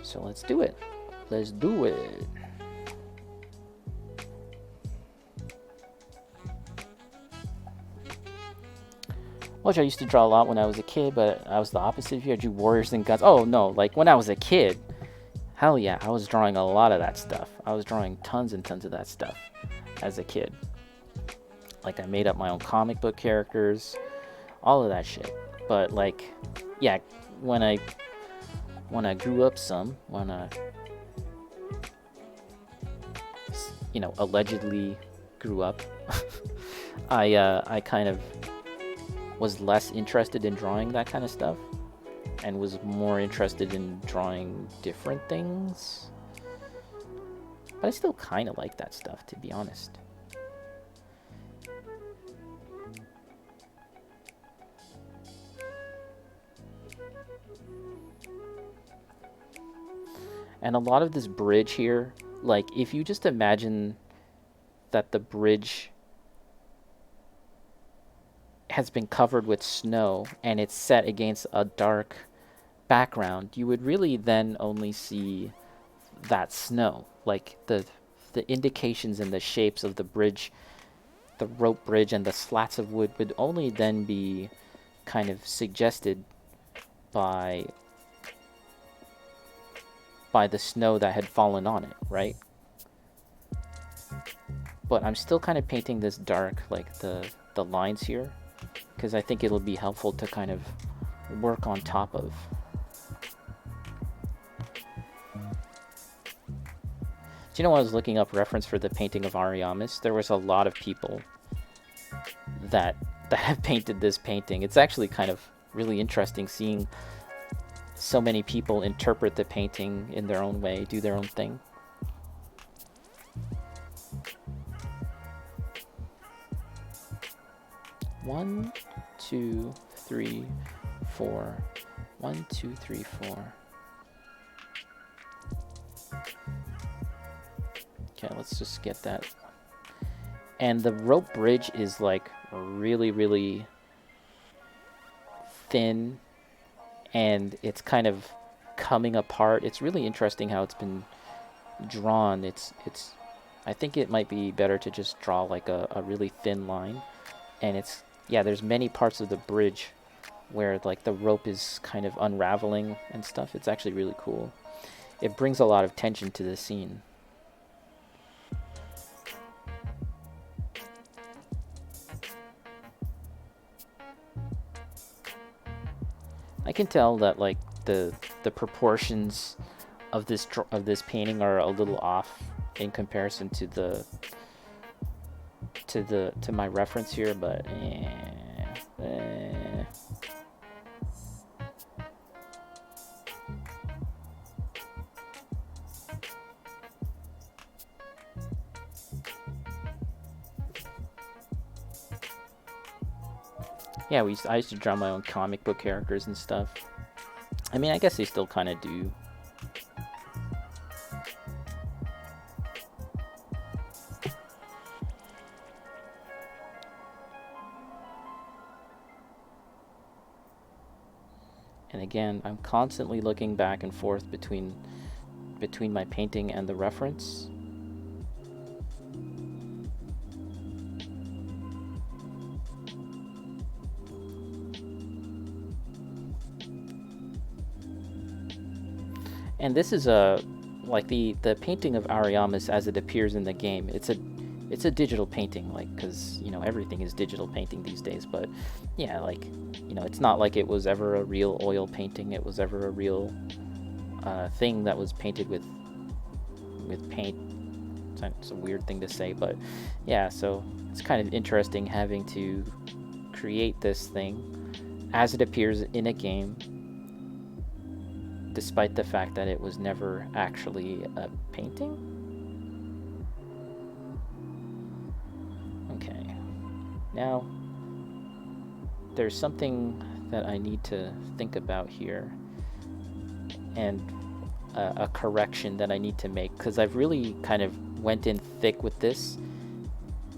So let's do it. Let's do it. Which I used to draw a lot when I was a kid, but I was the opposite of you. I drew warriors and guns. Oh no, like when I was a kid, hell yeah, I was drawing a lot of that stuff. I was drawing tons and tons of that stuff as a kid. Like I made up my own comic book characters, all of that shit. But like, yeah, when I grew up some, when I allegedly grew up, I kind of was less interested in drawing that kind of stuff and was more interested in drawing different things. But I still kind of like that stuff, to be honest. And a lot of this bridge here, like if you just imagine that the bridge has been covered with snow and it's set against a dark background, you would really then only see that snow. Like the indications and the shapes of the bridge, the rope bridge and the slats of wood would only then be kind of suggested by the snow that had fallen on it, right? But I'm still kind of painting this dark, like the lines here, because I think it'll be helpful to kind of work on top of. Do you know, when I was looking up reference for the painting of Ariamis, there was a lot of people that have painted this painting. It's actually kind of really interesting seeing so many people interpret the painting in their own way, do their own thing. One, two, three, four. 1, 2, 3, 4. Okay, let's just get that. And the rope bridge is like really, really thin, and it's kind of coming apart. It's really interesting how it's been drawn. I think it might be better to just draw like a really thin line. And there's many parts of the bridge where like the rope is kind of unraveling and stuff. It's actually really cool. It brings a lot of tension to the scene. I can tell that like the proportions of this painting are a little off in comparison to my reference here, but yeah, I used to draw my own comic book characters and stuff. I mean, I guess they still kind of do. And again, I'm constantly looking back and forth between my painting and the reference. And this is like the painting of Ariamis as it appears in the game. It's a digital painting, like, because everything is digital painting these days. But yeah, like it's not like it was ever a real oil painting. It was ever a real thing that was painted with paint. It's a weird thing to say, but yeah. So it's kind of interesting having to create this thing as it appears in a game, despite the fact that it was never actually a painting. Okay, now there's something that I need to think about here, and a correction that I need to make, because I've really kind of went in thick with this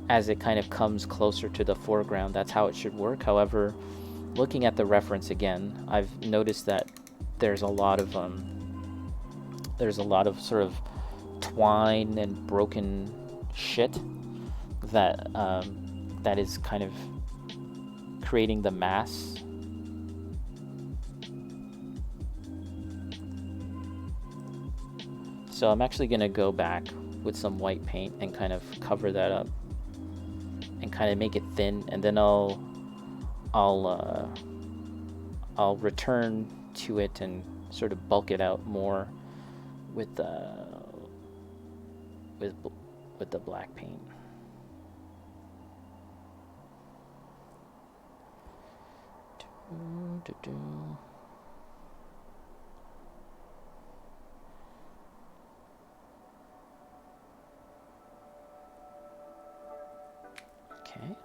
as it kind of comes closer to the foreground. That's how it should work. However, looking at the reference again, I've noticed that there's a lot of there's a lot of sort of twine and broken shit that that is kind of creating the mass. So I'm actually gonna go back with some white paint and kind of cover that up and kind of make it thin, and then I'll return to it and sort of bulk it out more with the black paint. Okay.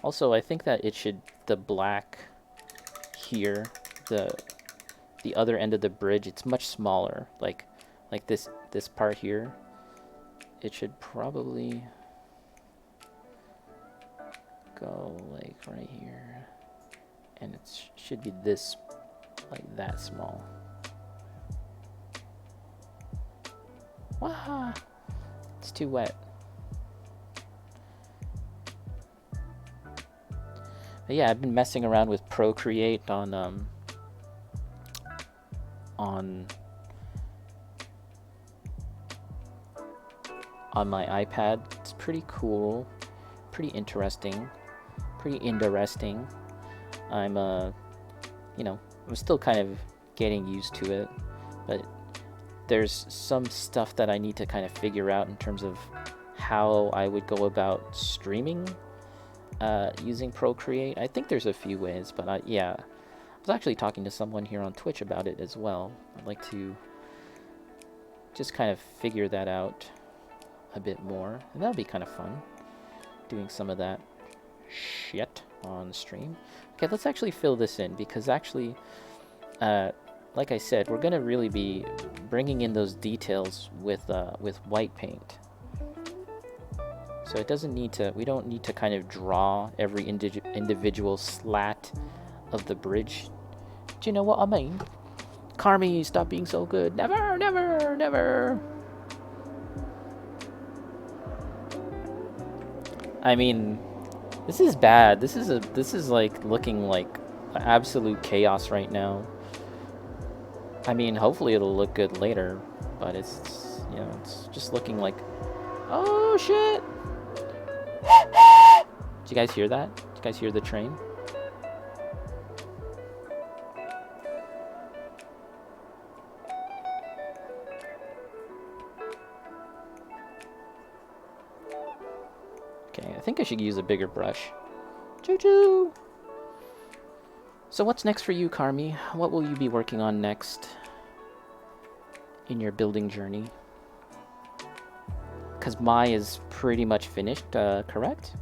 Also, I think that it should, the black here, the other end of the bridge, it's much smaller. Like this part here, it should probably go like right here, and it should be this, like that small. Wow, it's too wet. But yeah, I've been messing around with Procreate on my iPad. It's pretty cool, pretty interesting, pretty interesting. I'm you know, I'm still kind of getting used to it, but there's some stuff that I need to kind of figure out in terms of how I would go about streaming using Procreate. I think there's a few ways, but yeah, I was actually talking to someone here on Twitch about it as well. I'd like to just kind of figure that out a bit more, and that'll be kind of fun, doing some of that shit on stream. Okay, let's actually fill this in, because actually, like I said, we're gonna really be bringing in those details with white paint. So it doesn't need to, we don't need to kind of draw every individual slat of the bridge. Do you know what I mean? Carmi, stop being so good. Never, never, never. I mean, this is bad. This is like looking like absolute chaos right now. I mean, hopefully it'll look good later, but it's, you know, it's just looking like, oh shit. Did you guys hear that? Did you guys hear the train? Okay, I think I should use a bigger brush. Choo-choo! So what's next for you, Carmi? What will you be working on next in your building journey? Because Mai is pretty much finished, correct?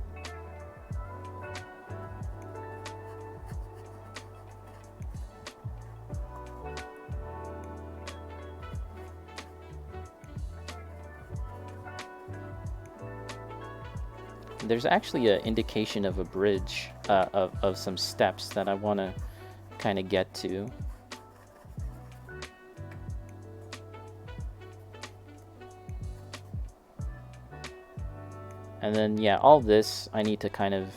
There's actually an indication of a bridge, of some steps that I want to kind of get to. And then, yeah, all this I need to kind of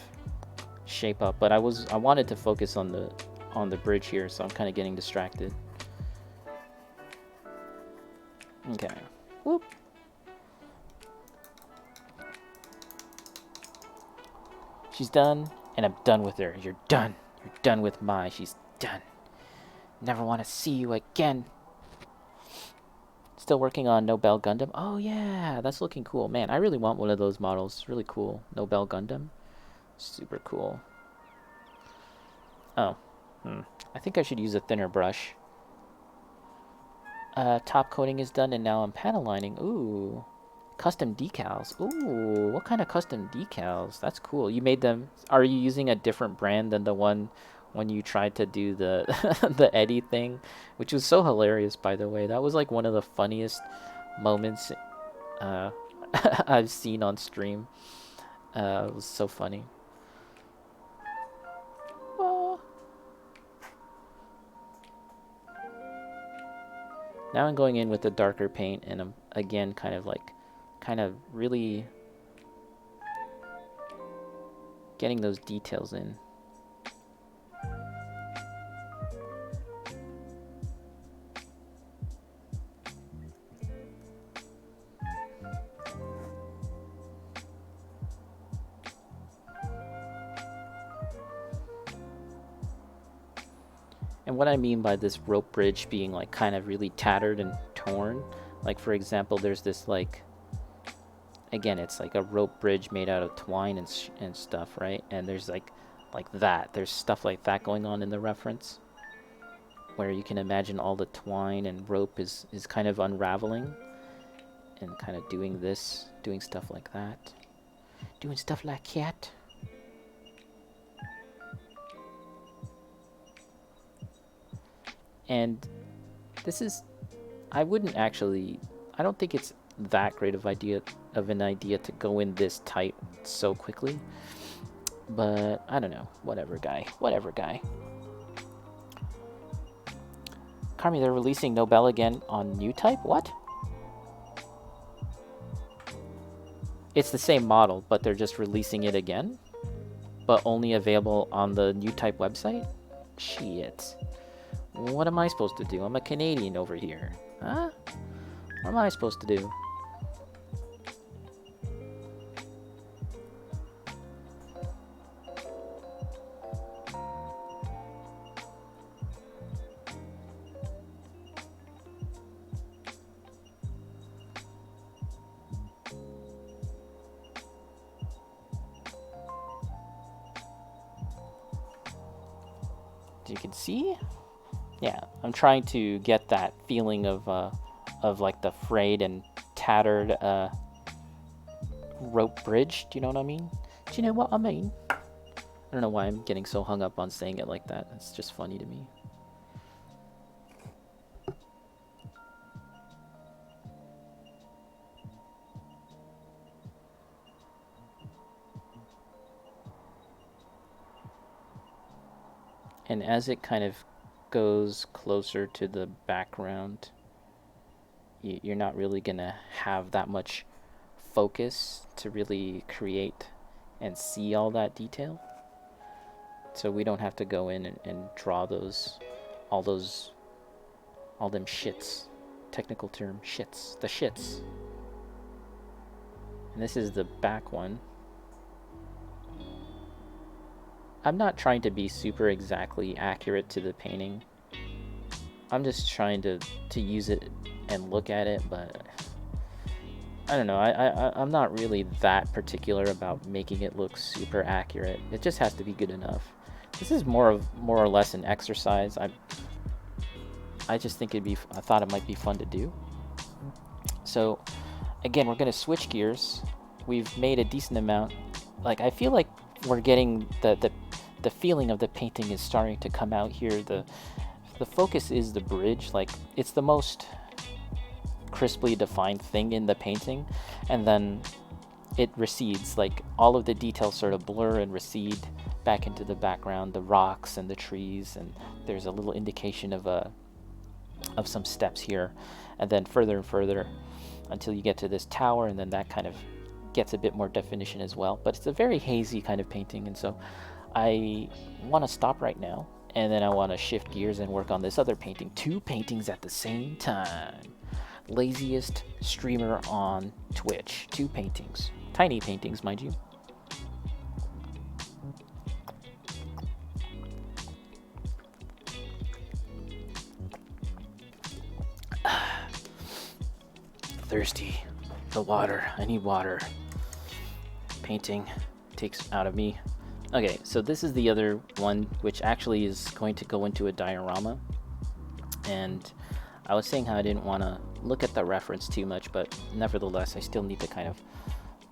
shape up, but I wanted to focus on the bridge here, so I'm kind of getting distracted. Okay. Whoop. She's done, and I'm done with her. You're done. You're done with Mai. She's done. Never want to see you again. Still working on Nobel Gundam. Oh yeah, that's looking cool. Man, I really want one of those models. It's really cool. Nobel Gundam. Super cool. Oh. I think I should use a thinner brush. Top coating is done, and now I'm panel lining. Ooh. Custom decals. Ooh, what kind of custom decals? That's cool. You made them. Are you using a different brand than the one when you tried to do the the Eddie thing, which was so hilarious, by the way? That was like one of the funniest moments I've seen on stream. It was so funny. Now I'm going in with the darker paint, and I'm again kind of really getting those details in. And what I mean by this rope bridge being like kind of really tattered and torn, like for example, there's this like, again, it's like a rope bridge made out of twine and stuff, right? And there's like that. There's stuff like that going on in the reference, where you can imagine all the twine and rope is kind of unraveling and kind of doing stuff like that. Doing stuff like that. And this is, I don't think it's that great of an idea to go in this tight so quickly. But I don't know. Whatever, guy. Carmi, they're releasing Nobel again on new type? What? It's the same model, but they're just releasing it again? But only available on the new type website? Shit. What am I supposed to do? I'm a Canadian over here. Huh? What am I supposed to do? You can see? Yeah, I'm trying to get that feeling of like the frayed and tattered rope bridge. Do you know what I mean? Do you know what I mean? I don't know why I'm getting so hung up on saying it like that. It's just funny to me. And as it kind of goes closer to the background, you're not really gonna have that much focus to really create and see all that detail. So we don't have to go in and draw all them shits. Technical term, shits. The shits. And this is the back one. I'm not trying to be super exactly accurate to the painting. I'm just trying to use it and look at it, but I don't know. I'm not really that particular about making it look super accurate. It just has to be good enough. This is more or less an exercise. I just think I thought it might be fun to do. So again, we're gonna switch gears. We've made a decent amount. Like, I feel like we're getting the feeling of the painting is starting to come out here. The focus is the bridge. Like, it's the most crisply defined thing in the painting, and then it recedes. Like, all of the details sort of blur and recede back into the background, the rocks and the trees, and there's a little indication of some steps here, and then further and further until you get to this tower, and then that kind of gets a bit more definition as well. But it's a very hazy kind of painting, and so I want to stop right now, and then I want to shift gears and work on this other painting. 2 paintings at the same time. Laziest streamer on Twitch. 2 paintings. Tiny paintings, mind you. Thirsty. The water. I need water. Painting takes out of me. Okay, so this is the other one, which actually is going to go into a diorama. And I was saying how I didn't want to look at the reference too much, but nevertheless, I still need to kind of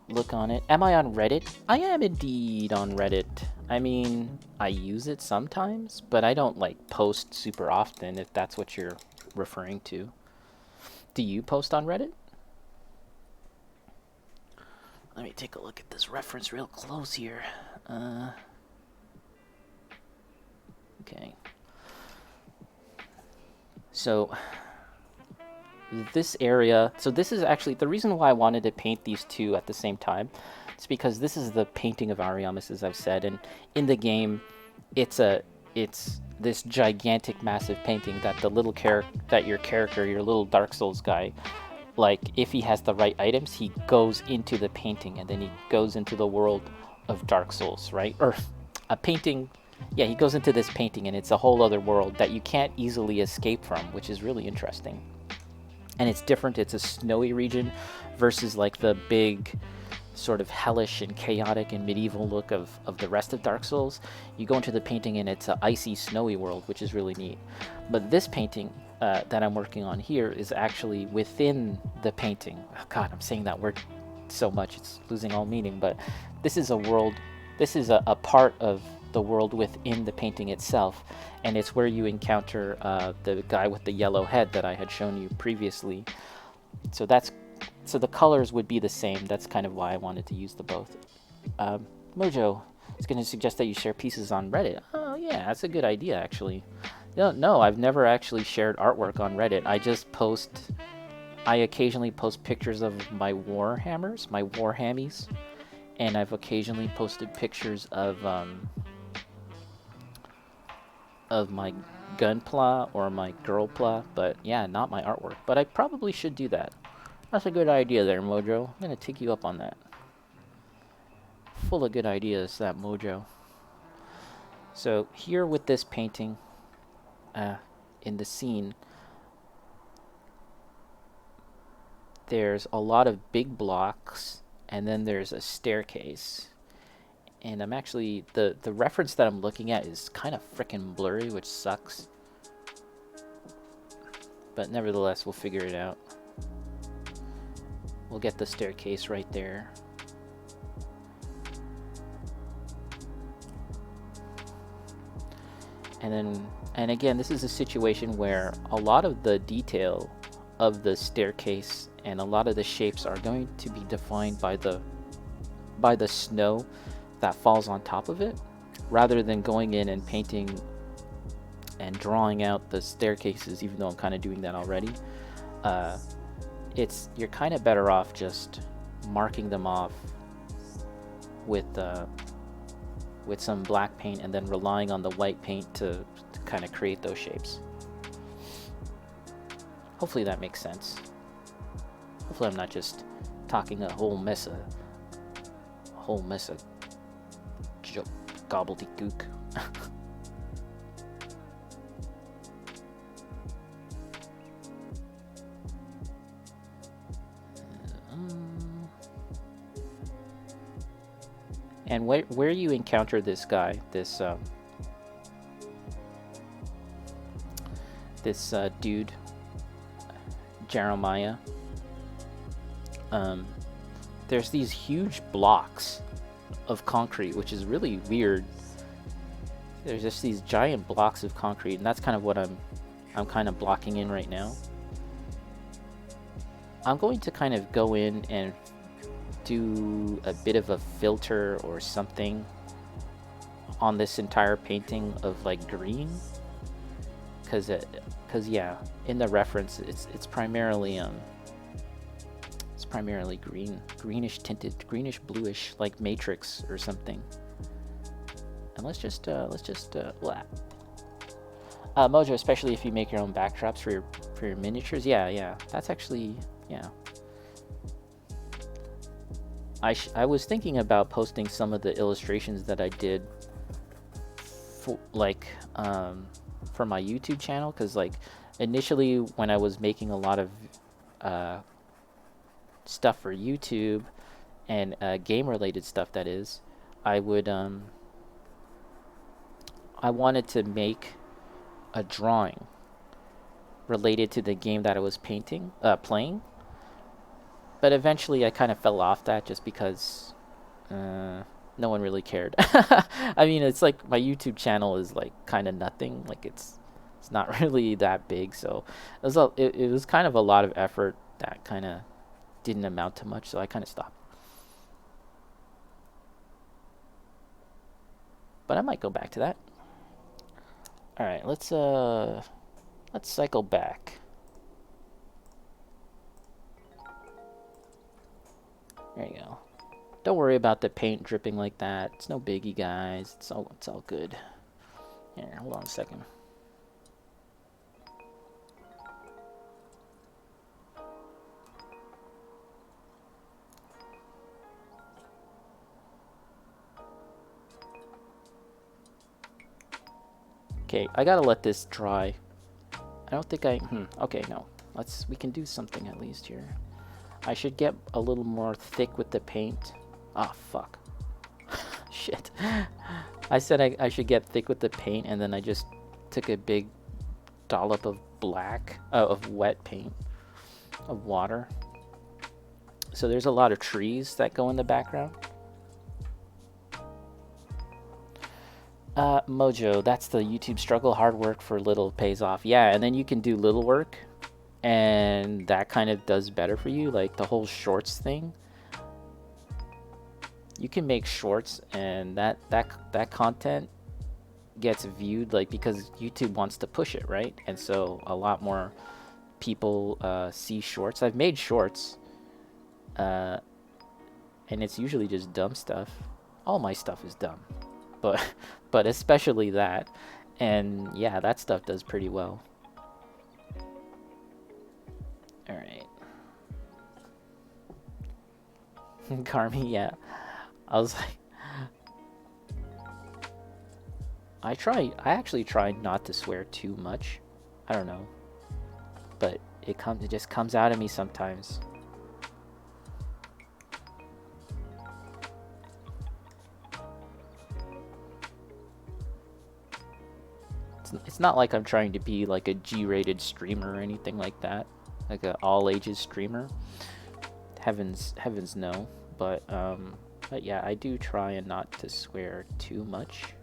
look on it. Am I on Reddit? I am indeed on Reddit. I mean, I use it sometimes, but I don't like post super often, if that's what you're referring to. Do you post on Reddit? Let me take a look at this reference real close here. Okay. So, this area, so this is actually the reason why I wanted to paint these two at the same time. It's because this is the painting of Ariamis, as I've said, and in the game, it's this gigantic, massive painting that the little that your character, your little Dark Souls guy, like if he has the right items, he goes into the painting and then he goes into the world of Dark Souls, right? Or a painting. Yeah, he goes into this painting and it's a whole other world that you can't easily escape from, which is really interesting. And it's different. It's a snowy region versus like the big sort of hellish and chaotic and medieval look of the rest of Dark Souls. You go into the painting and it's an icy, snowy world, which is really neat. But this painting that I'm working on here is actually within the painting. Oh God, I'm saying that word so much, it's losing all meaning. But this is a world, this is a part of the world within the painting itself. And it's where you encounter the guy with the yellow head that I had shown you previously. So the colors would be the same. That's kind of why I wanted to use the both. Mojo is going to suggest that you share pieces on Reddit. Oh yeah, that's a good idea actually. No, I've never actually shared artwork on Reddit. I occasionally post pictures of my Warhammers, my Warhammies, and I've occasionally posted pictures of my Gunpla or my Girlpla, but yeah, not my artwork. But I probably should do that. That's a good idea there, Mojo. I'm gonna take you up on that. Full of good ideas, that Mojo. So here with this painting, in the scene, there's a lot of big blocks, and then there's a staircase. And I'm actually, the reference that I'm looking at is kind of frickin' blurry, which sucks. But nevertheless, we'll figure it out. We'll get the staircase right there. And again, this is a situation where a lot of the detail of the staircase and a lot of the shapes are going to be defined by the snow that falls on top of it, rather than going in and painting and drawing out the staircases, even though I'm kind of doing that already. You're kind of better off just marking them off with some black paint and then relying on the white paint to kind of create those shapes. Hopefully that makes sense. Hopefully I'm not just talking a whole mess of gobbledygook. And where you encounter this guy, this dude, Jeremiah, there's these huge blocks of concrete, which is really weird. There's just these giant blocks of concrete, and that's kind of what I'm kind of blocking in right now. I'm going to kind of go in and do a bit of a filter or something on this entire painting of like green, because yeah, in the reference it's primarily greenish tinted, greenish bluish, like Matrix or something. And let's just Mojo, especially if you make your own backdrops for your miniatures. Yeah, that's actually, yeah. I was thinking about posting some of the illustrations that I did for for my YouTube channel, because like initially when I was making a lot of stuff for YouTube and game related stuff, that is, I wanted to make a drawing related to the game that I was playing, but eventually I kind of fell off that just because no one really cared. I mean, it's like my YouTube channel is like kind of nothing, like it's not really that big, so it was kind of a lot of effort that kind of didn't amount to much, so I kind of stopped. But I might go back to that. All right, let's cycle back. There you go. Don't worry about the paint dripping like that. It's no biggie, guys. It's all good. Here, hold on a second. Okay, I gotta let this dry. I don't think okay, no. We can do something at least here. I should get a little more thick with the paint. Ah, fuck. Shit. I said I should get thick with the paint, and then I just took a big dollop of of wet paint, of water. So there's a lot of trees that go in the background. Mojo, that's the YouTube struggle. Hard work for little pays off. Yeah, and then you can do little work, and that kind of does better for you. Like the whole shorts thing. You can make shorts, and that content gets viewed, like, because YouTube wants to push it, right? And so a lot more people see shorts. I've made shorts, and it's usually just dumb stuff. All my stuff is dumb, but especially that. And yeah, that stuff does pretty well. All right. Carmi, yeah. I was like, I actually tried not to swear too much. I don't know, but it just comes out of me sometimes. It's not like I'm trying to be like a G-rated streamer or anything like that, like an all-ages streamer. Heavens no. But yeah, I do try and not to swear too much.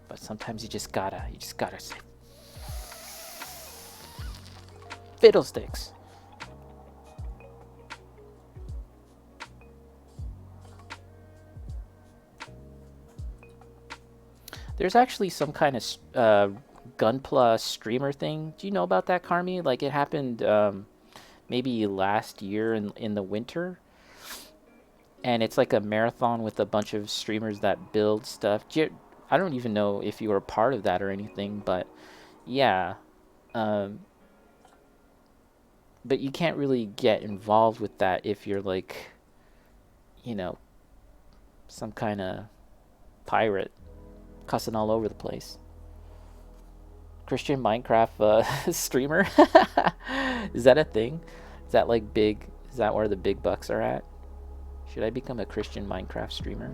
But sometimes you just gotta say fiddlesticks. There's actually some kind of Gunpla streamer thing. Do you know about that, Carmi? Like, it happened maybe last year in the winter. And it's like a marathon with a bunch of streamers that build stuff. I don't even know if you were a part of that or anything, but yeah. But you can't really get involved with that if you're like, you know, some kind of pirate cussing all over the place. Christian Minecraft streamer? Is that a thing? Is that like big? Is that where the big bucks are at? Should I become a Christian Minecraft streamer?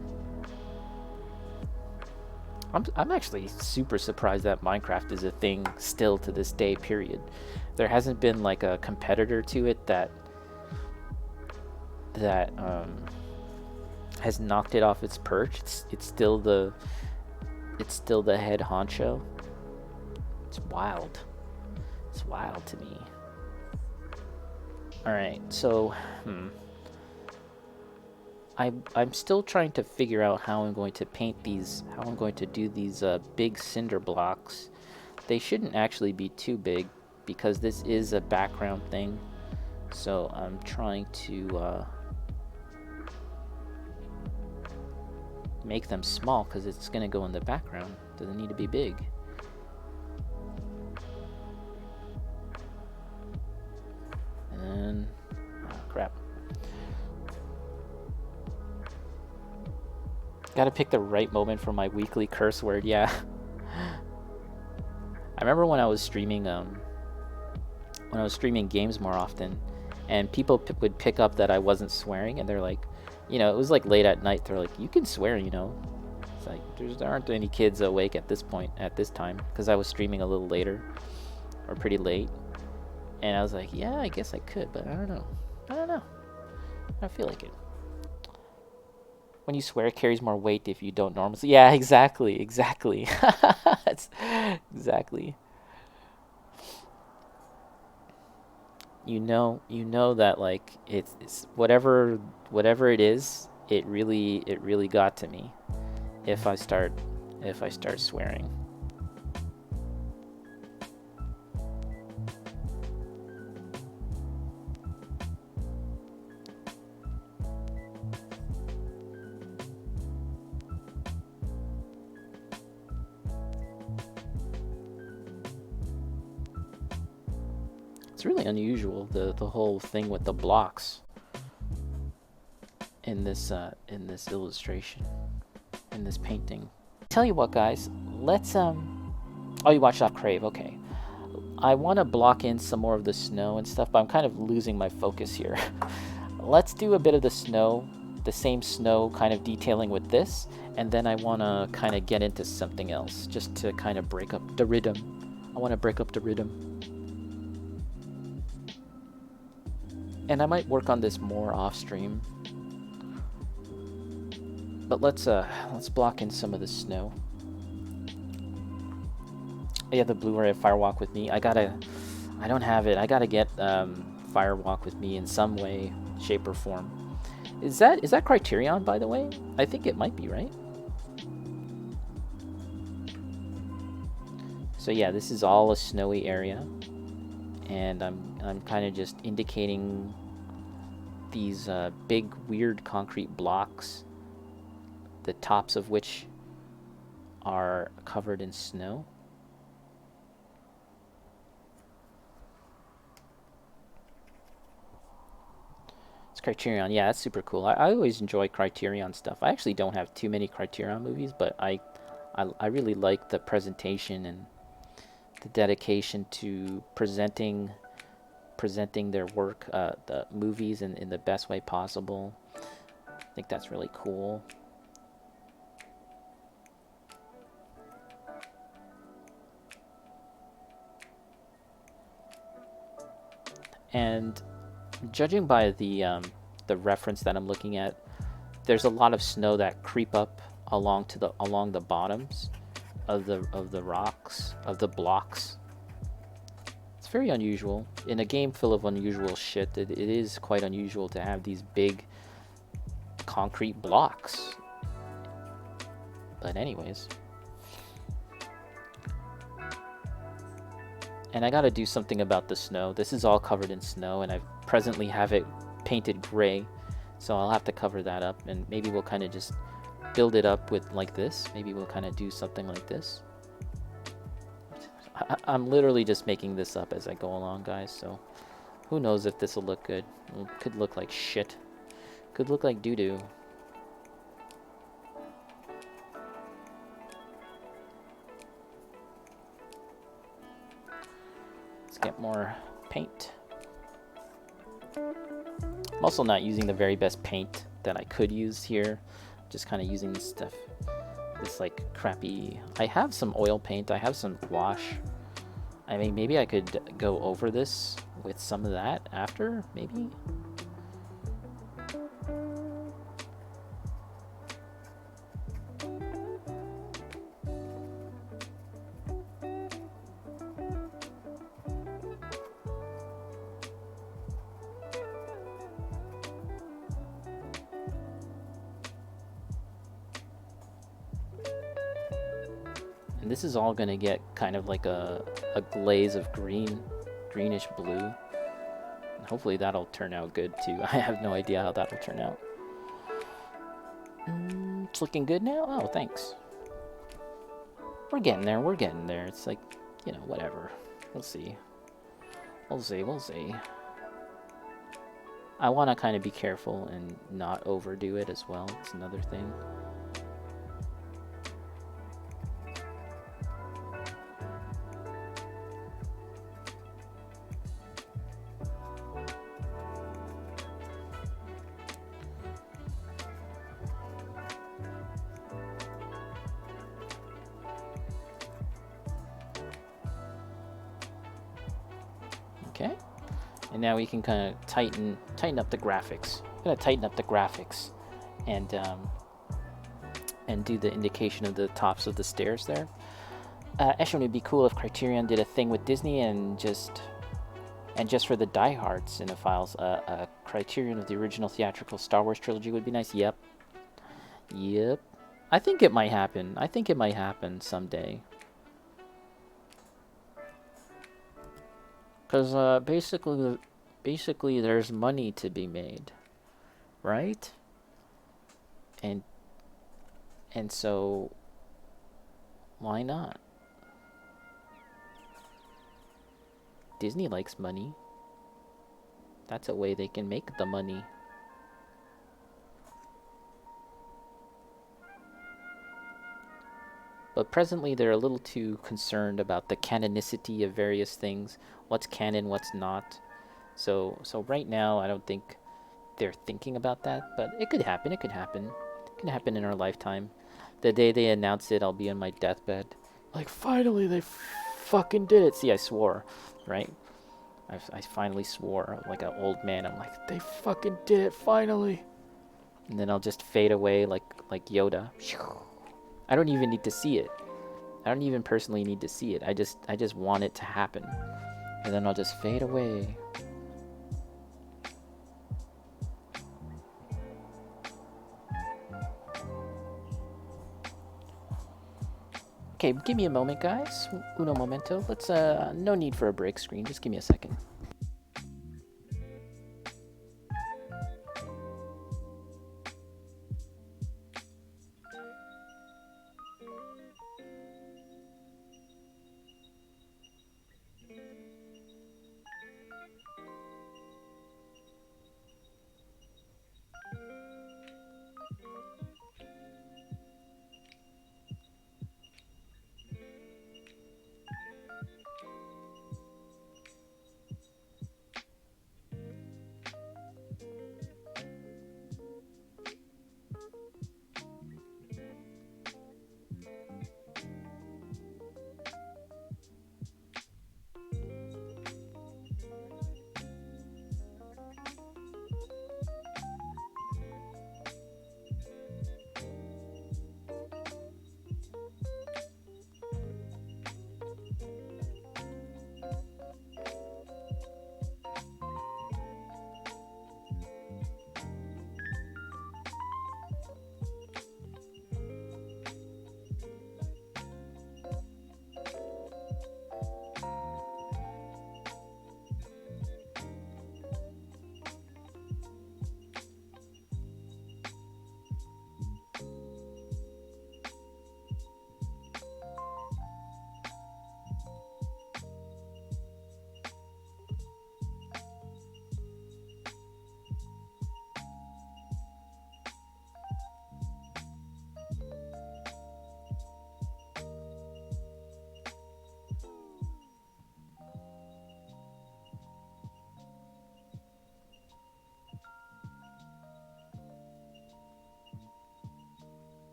I'm actually super surprised that Minecraft is a thing still to this day, period. There hasn't been like a competitor to it that has knocked it off its perch. It's still the head honcho. It's wild. It's wild to me. All right, so I'm still trying to figure out how I'm going to paint these, how I'm going to do these big cinder blocks. They shouldn't actually be too big because this is a background thing. So I'm trying to make them small because it's going to go in the background. Doesn't need to be big. And then, oh crap. Gotta pick the right moment for my weekly curse word, yeah. I remember when I was streaming games more often, and people would pick up that I wasn't swearing, and they're like, you know, it was like late at night, they're like, you can swear, you know. It's like, there aren't any kids awake at this time, because I was streaming a little later, or pretty late. And I was like, yeah, I guess I could, but I don't know. I don't feel like it. When you swear, it carries more weight if you don't normally. Yeah, exactly. That's exactly. You know that like it's whatever it is, it really got to me if I start swearing. it's really unusual, the whole thing with the blocks in this illustration, in this painting. Tell you what, guys, let's oh, you watched off Crave, okay. I want to block in some more of the snow and stuff, but I'm kind of losing my focus here. Let's do a bit of the snow, the same snow kind of detailing with this, and then I want to kind of get into something else, just to kind of break up the rhythm. I want to break up the rhythm. And I might work on this more off stream. But let's block in some of the snow. Yeah, the Blu-ray of Firewalk with Me. I don't have it. I gotta get Firewalk with Me in some way, shape, or form. Is that Criterion, by the way? I think it might be, right? So yeah, this is all a snowy area, and I'm kind of just indicating these big, weird concrete blocks, the tops of which are covered in snow. It's Criterion. Yeah, that's super cool. I always enjoy Criterion stuff. I actually don't have too many Criterion movies, but I really like the presentation and the dedication to presenting their work, the movies, in the best way possible. I think that's really cool. And judging by the reference that I'm looking at, there's a lot of snow that creep up along the bottoms of the rocks, of the blocks. It's very unusual. In a game full of unusual shit, it is quite unusual to have these big concrete blocks. But anyways. And I gotta do something about the snow. This is all covered in snow, and I presently have it painted gray. So I'll have to cover that up, and maybe we'll kind of just build it up with like this. Maybe we'll kind of do something like this. I'm literally just making this up as I go along, guys, so who knows if this will look good. It could look like shit. Could look like doo-doo. Let's get more paint. I'm also not using the very best paint that I could use here. Just kind of using this stuff. This like crappy... I have some oil paint. I have some gouache. I mean, maybe I could go over this with some of that after, maybe? And this is all going to get kind of like a glaze of greenish blue. And hopefully that'll turn out good too. I have no idea how that'll turn out. It's looking good now? Oh, thanks. We're getting there, we're getting there. It's like, you know, whatever. We'll see. We'll see. I want to kind of be careful and not overdo it as well. It's another thing. Okay, and now we can kind of tighten up the graphics. I'm gonna tighten up the graphics, and do the indication of the tops of the stairs there. Eshon, it'd be cool if Criterion did a thing with Disney and just for the diehards cinephiles, a Criterion of the original theatrical Star Wars trilogy would be nice. Yep. I think it might happen. I think it might happen someday. Because basically there's money to be made, right? And so why not? Disney likes money. That's a way they can make the money. But presently, they're a little too concerned about the canonicity of various things. What's canon, what's not. So right now, I don't think they're thinking about that. But it could happen. It could happen. It can happen in our lifetime. The day they announce it, I'll be on my deathbed. Like, finally, they fucking did it. See, I swore, right? I finally swore like an old man. I'm like, they fucking did it, finally. And then I'll just fade away like Yoda. I don't even need to see it. I don't even personally need to see it. I just want it to happen. And then I'll just fade away. Okay, give me a moment, guys. Uno momento. Let's, no need for a break screen. Just give me a second.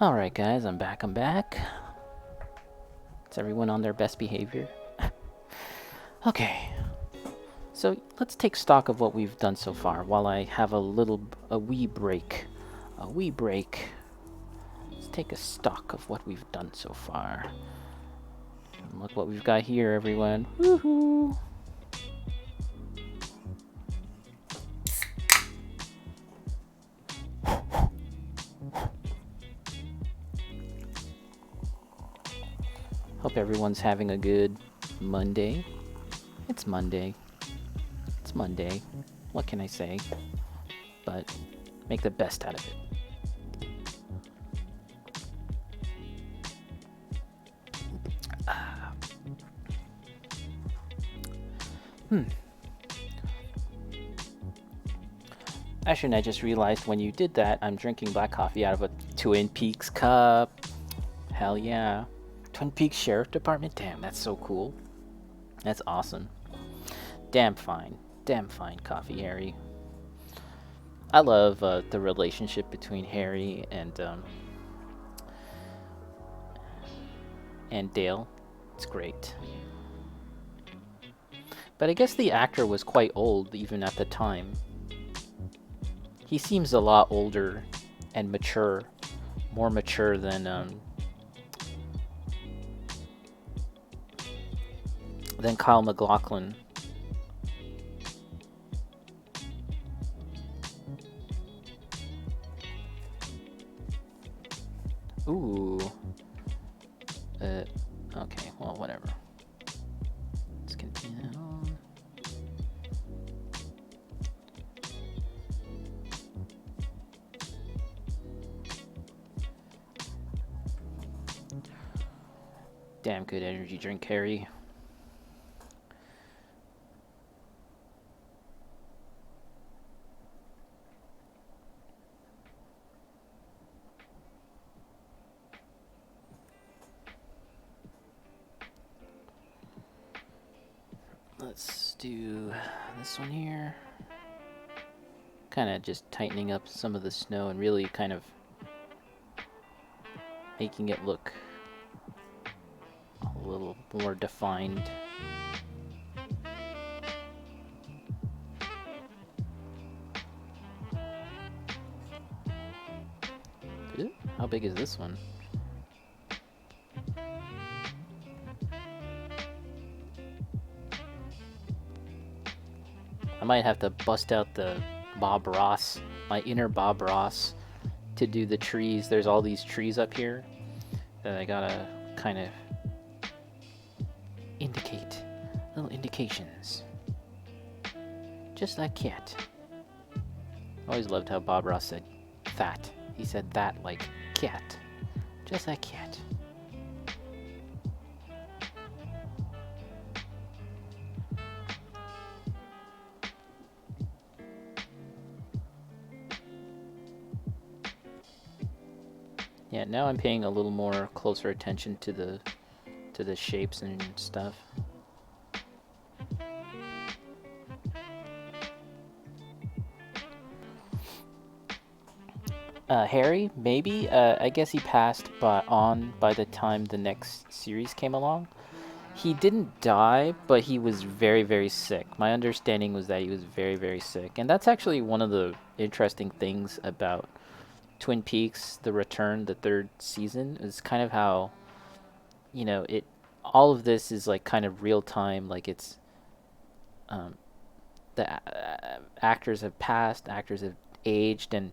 Alright, guys, I'm back. Is everyone on their best behavior? Okay. So let's take stock of what we've done so far while I have a wee break. A wee break. Let's take a stock of what we've done so far. And look what we've got here, everyone. Woohoo! Hope everyone's having a good Monday. It's Monday. It's Monday. What can I say? But make the best out of it. Actually, I just realized when you did that, I'm drinking black coffee out of a Twin Peaks cup. Hell yeah. Twin Peaks Sheriff Department? Damn, that's so cool. That's awesome. Damn fine coffee, Harry. I love the relationship between Harry and Dale. It's great. But I guess the actor was quite old even at the time. He seems a lot older and mature, more mature than Kyle MacLachlan. Ooh. Okay, well, whatever. Let's continue. Damn good energy drink, Harry. Let's do this one here. Kind of just tightening up some of the snow and really kind of making it look a little more defined. Ooh, how big is this one? I might have to bust out the Bob Ross, my inner Bob Ross, to do the trees. There's all these trees up here that I gotta kind of indicate, little indications. Just like cat. Always loved how Bob Ross said that. He said that like cat. Just like cat. Yeah, now I'm paying a little more closer attention to the shapes and stuff. Harry, maybe. I guess he passed by the time the next series came along. He didn't die, but he was very, very sick. My understanding was that he was very, very sick. And that's actually one of the interesting things about Twin Peaks, The Return, the third season, is kind of how, all of this is like kind of real time. Like it's, the actors have passed, actors have aged, and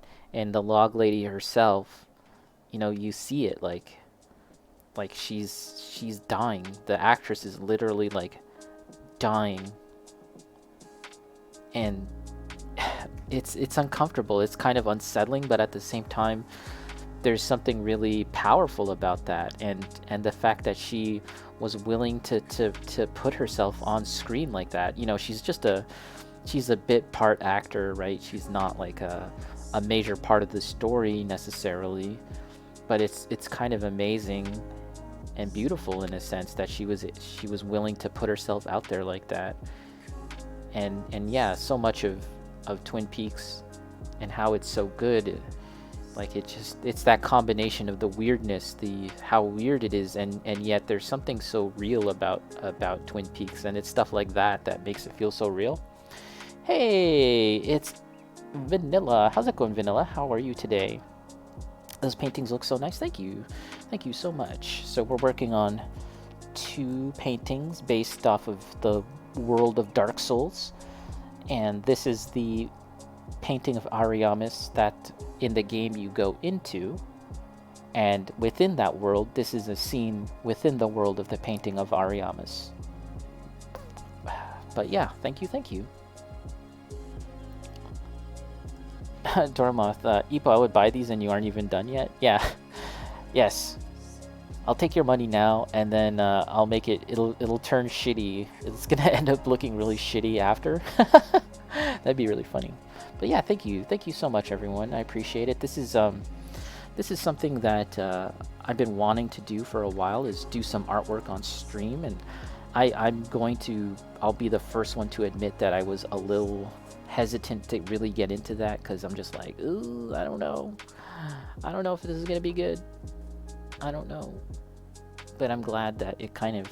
the log lady herself, you see it like she's dying. The actress is literally like dying, and it's uncomfortable. It's kind of unsettling, but at the same time, there's something really powerful about that, and the fact that she was willing to put herself on screen like that. She's a bit part actor, right? She's not like a major part of the story necessarily, but it's kind of amazing and beautiful in a sense that she was willing to put herself out there like that. And yeah, so much of Twin Peaks and how it's so good, like it's that combination of the weirdness, how weird it is, and yet there's something so real about Twin Peaks, and it's stuff like that makes it feel so real. Hey, it's Vanilla. How's it going, Vanilla? How are you today? Those paintings look so nice. Thank you so much. So we're working on 2 paintings based off of the world of Dark Souls, and this is the painting of Ariamis that in the game you go into, and within that world, this is a scene within the world of the painting of Ariamis. But yeah, thank you. Dormoth, Ipo, I would buy these and you aren't even done yet? Yeah. Yes. I'll take your money now, and then I'll make it'll turn shitty. It's gonna end up looking really shitty after. That'd be really funny. But yeah, thank you so much, everyone. I appreciate it. This is something that I've been wanting to do for a while, is do some artwork on stream, and I'll be the first one to admit that I was a little hesitant to really get into that, because I'm just like, ooh, I don't know if this is gonna be good. I don't know, but I'm glad that it kind of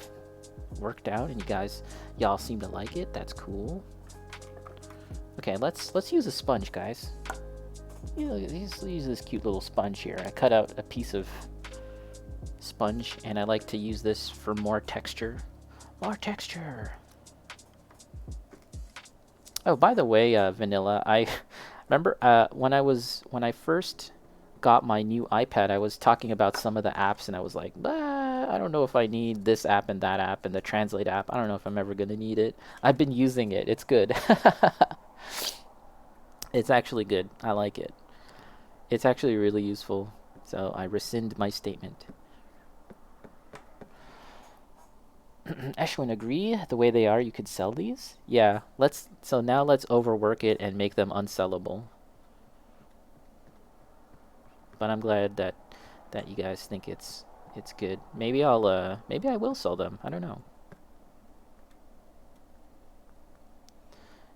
worked out, and y'all seem to like it. That's cool. Okay, let's use a sponge, guys. Let's use this cute little sponge here. I cut out a piece of sponge, and I like to use this for more texture. More texture. Oh, by the way, Vanilla, I remember when I first got my new iPad, I was talking about some of the apps, and I was like, I don't know if I need this app and that app and the Translate app. I don't know if I'm ever gonna need it. I've been using it. It's good. It's actually good. I like it. It's actually really useful. So I rescind my statement. Eshwin, agree. The way they are, you could sell these. Yeah. So now let's overwork it and make them unsellable. But I'm glad that you guys think it's good. Maybe maybe I will sell them. I don't know.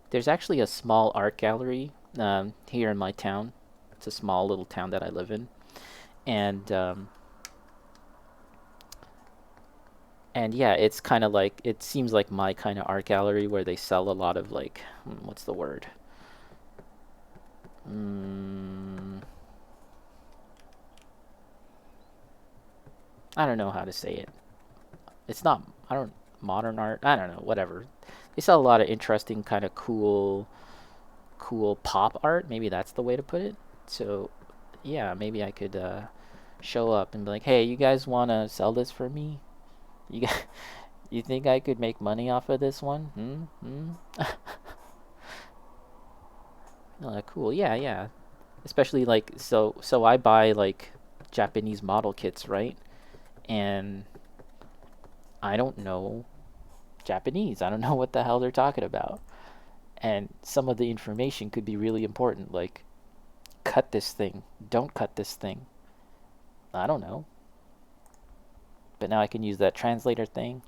There's actually a small art gallery here in my town. It's a small little town that I live in, and yeah, it's kind of like, it seems like my kind of art gallery where they sell a lot of like, what's the word? I don't know how to say it. It's not, I don't, modern art. I don't know, whatever. They sell a lot of interesting kind of cool pop art. Maybe that's the way to put it. So, yeah, maybe I could show up and be like, "Hey, you guys want to sell this for me? You guys, you think I could make money off of this one? Cool. Yeah, yeah. Especially like, so I buy like Japanese model kits, right? And I don't know Japanese. I don't know what the hell they're talking about. And some of the information could be really important, like cut this thing, don't cut this thing. I don't know. But now I can use that translator thing.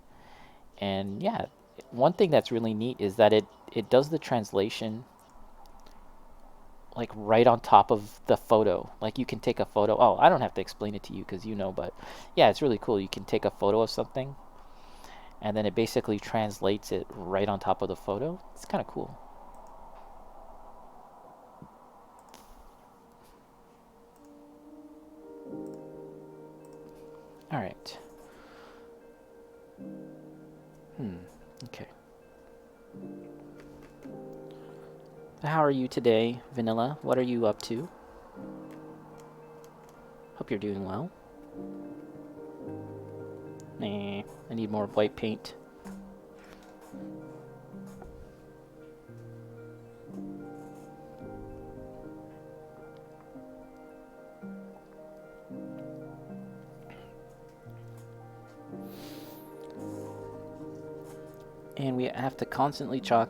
And yeah, one thing that's really neat is that it does the translation like right on top of the photo. Like you can take a photo. Oh, I don't have to explain it to you because you know, but yeah, it's really cool. You can take a photo of something and then it basically translates it right on top of the photo. It's kind of cool. All right. Okay. How are you today, Vanilla? What are you up to? Hope you're doing well. I need more white paint. And we have to constantly check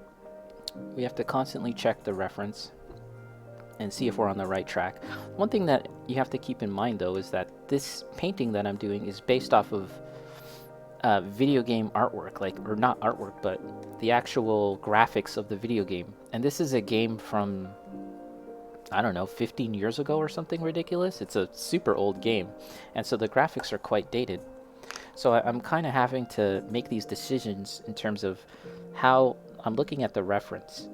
the reference and see if we're on the right track. One thing that you have to keep in mind though is that this painting that I'm doing is based off of video game artwork, like, or not artwork, but the actual graphics of the video game. And this is a game from, I don't know, 15 years ago or something ridiculous. It's a super old game, and so the graphics are quite dated. So I'm kind of having to make these decisions in terms of how I'm looking at the reference,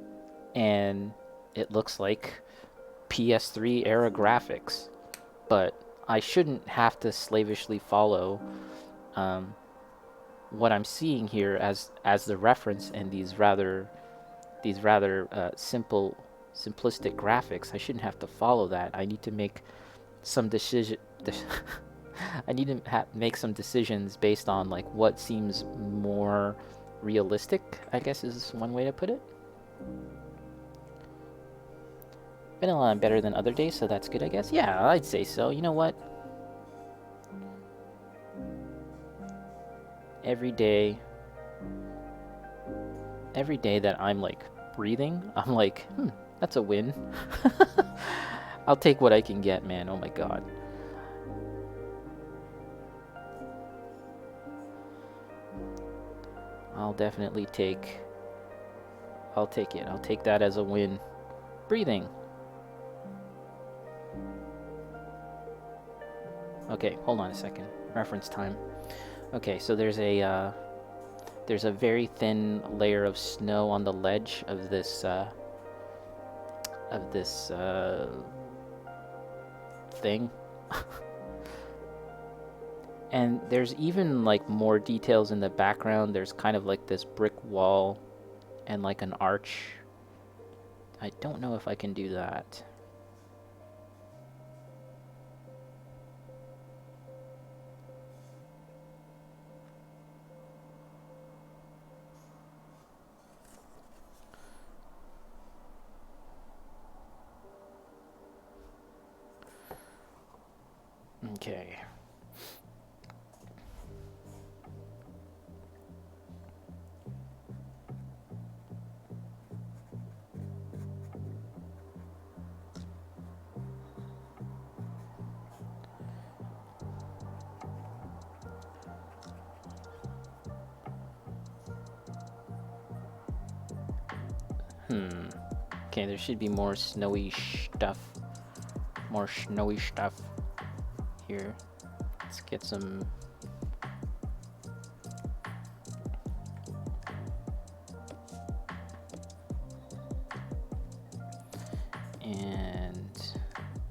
and it looks like PS3 era graphics, but I shouldn't have to slavishly follow what I'm seeing here as the reference and these rather simplistic graphics. I shouldn't have to follow that. I need to make some decision. I need to make some decisions based on like what seems more realistic, I guess is one way to put it. Been a lot better than other days, so that's good, I guess. Yeah, I'd say so. You know what? Every day that I'm like breathing, I'm like, that's a win. I'll take what I can get, man. Oh my god. I'll definitely I'll take it. I'll take that as a win. Breathing. Okay, hold on a second. Reference time. Okay, so there's a very thin layer of snow on the ledge of this thing. And there's even like more details in the background. There's kind of like this brick wall and like an arch. I don't know if I can do that. Okay. Okay, there should be more snowy stuff. More snowy stuff here. Let's get some. And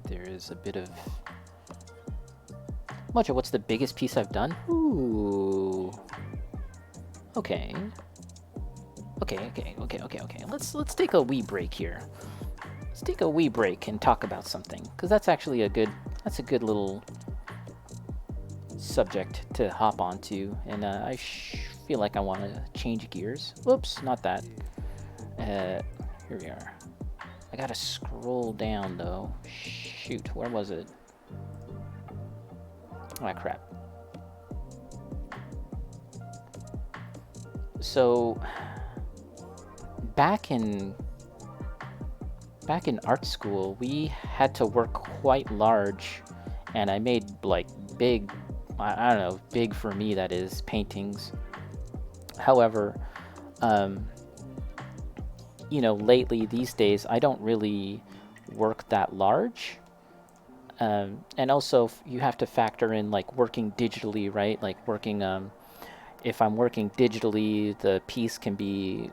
there is a bit of. Mocha, what's the biggest piece I've done? Ooh. Okay. Okay. Let's take a wee break here. Let's take a wee break and talk about something, because that's actually a good little subject to hop onto, and I feel like I want to change gears. Whoops, not that. Here we are. I gotta scroll down though. Shoot, where was it? Ah, crap. So back in art school, we had to work quite large, and I made like big, I don't know, big for me that is, paintings. However, you know, lately these days I don't really work that large. And also you have to factor in like working digitally, right? Like working, if I'm working digitally, the piece can be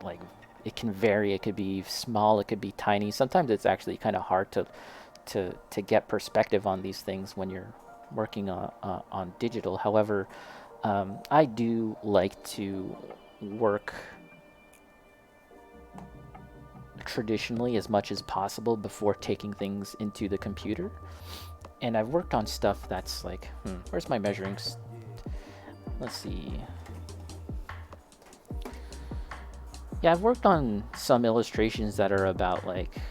like, it can vary. It could be small, it could be tiny. Sometimes it's actually kind of hard to get perspective on these things when you're working on digital. However, I do like to work traditionally as much as possible before taking things into the computer. And I've worked on stuff that's like, where's my measuring? Let's see. Yeah, I've worked on some illustrations that are about like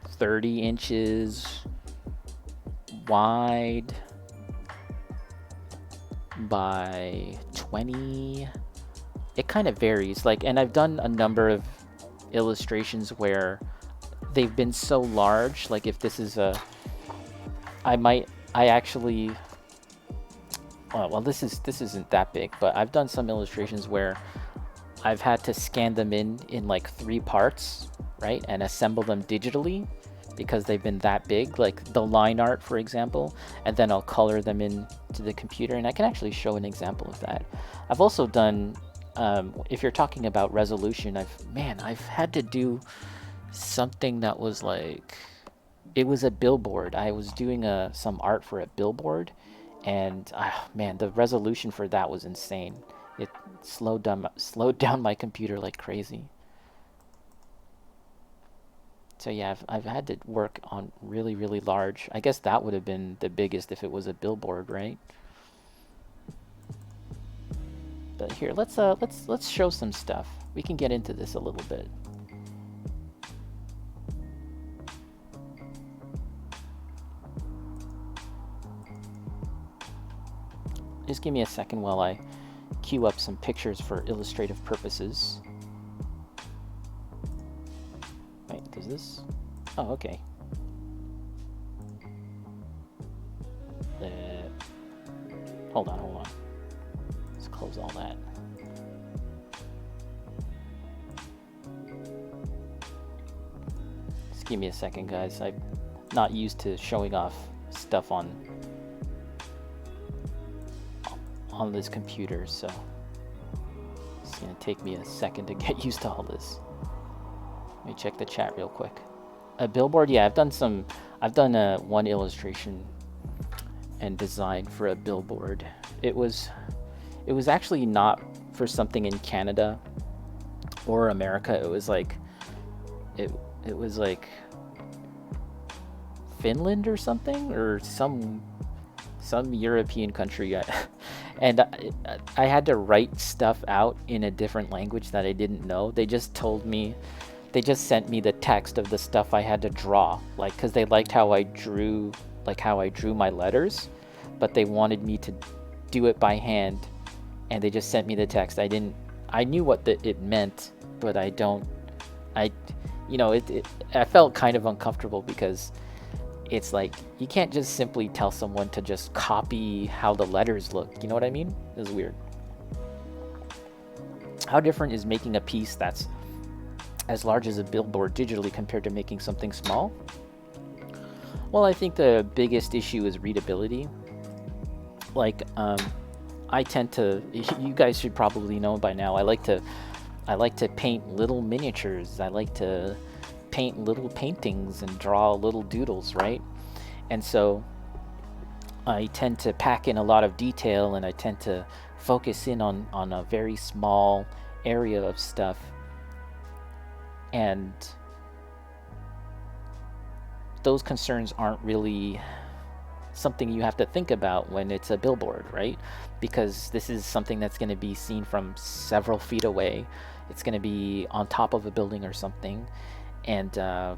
30 inches wide by 20. It kind of varies. Like, and I've done a number of illustrations where they've been so large. Like if this is a, I actually, well, this isn't that big, but I've done some illustrations where I've had to scan them in like 3 parts, right, and assemble them digitally because they've been that big, like the line art, for example, and then I'll color them into the computer, and I can actually show an example of that. I've also done, if you're talking about resolution, I've had to do something that was like, it was a billboard. I was doing some art for a billboard, and man, the resolution for that was insane. It slowed down my computer like crazy. So yeah, I've had to work on really, really large. I guess that would have been the biggest if it was a billboard, right? But here, let's show some stuff. We can get into this a little bit. Just give me a second while I queue up some pictures for illustrative purposes. Wait, does this? Oh, okay. Hold on. Let's close all that. Just give me a second, guys. I'm not used to showing off stuff on this computer, so it's gonna take me a second to get used to all this. Let me check the chat real quick. A billboard, yeah, I've done one illustration and design for a billboard. It was actually not for something in Canada or America. It was like it was like Finland or something, or some European country. And I had to write stuff out in a different language that I didn't know. They just sent me the text of the stuff I had to draw, like, because they liked how I drew my letters, but they wanted me to do it by hand, and they just sent me the text. I knew what it meant, but I felt kind of uncomfortable because it's like, you can't just simply tell someone to just copy how the letters look. You know what I mean? It was weird. How different is making a piece that's as large as a billboard digitally compared to making something small? Well, I think the biggest issue is readability. Like, I tend to, you guys should probably know by now, I like to paint little miniatures. I like to paint little paintings and draw little doodles, right? And so I tend to pack in a lot of detail, and I tend to focus in on a very small area of stuff. And those concerns aren't really something you have to think about when it's a billboard, right? Because this is something that's going to be seen from several feet away. It's going to be on top of a building or something, and I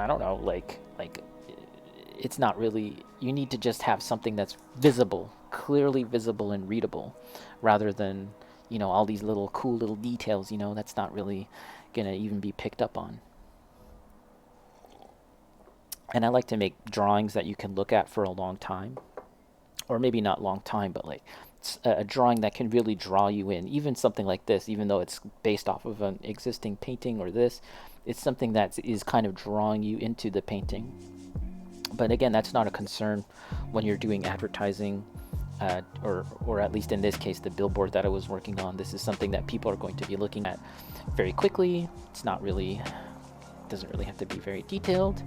don't know, like it's not really. You need to just have something that's visible, clearly visible and readable, rather than all these little cool little details. That's not really going to even be picked up on. And I like to make drawings that you can look at for a long time, or maybe not long time, but like a drawing that can really draw you in. Even something like this, even though it's based off of an existing painting or this, it's something that is kind of drawing you into the painting. But again, that's not a concern when you're doing advertising, or at least in this case, the billboard that I was working on. This is something that people are going to be looking at very quickly. It's not really, doesn't really have to be very detailed.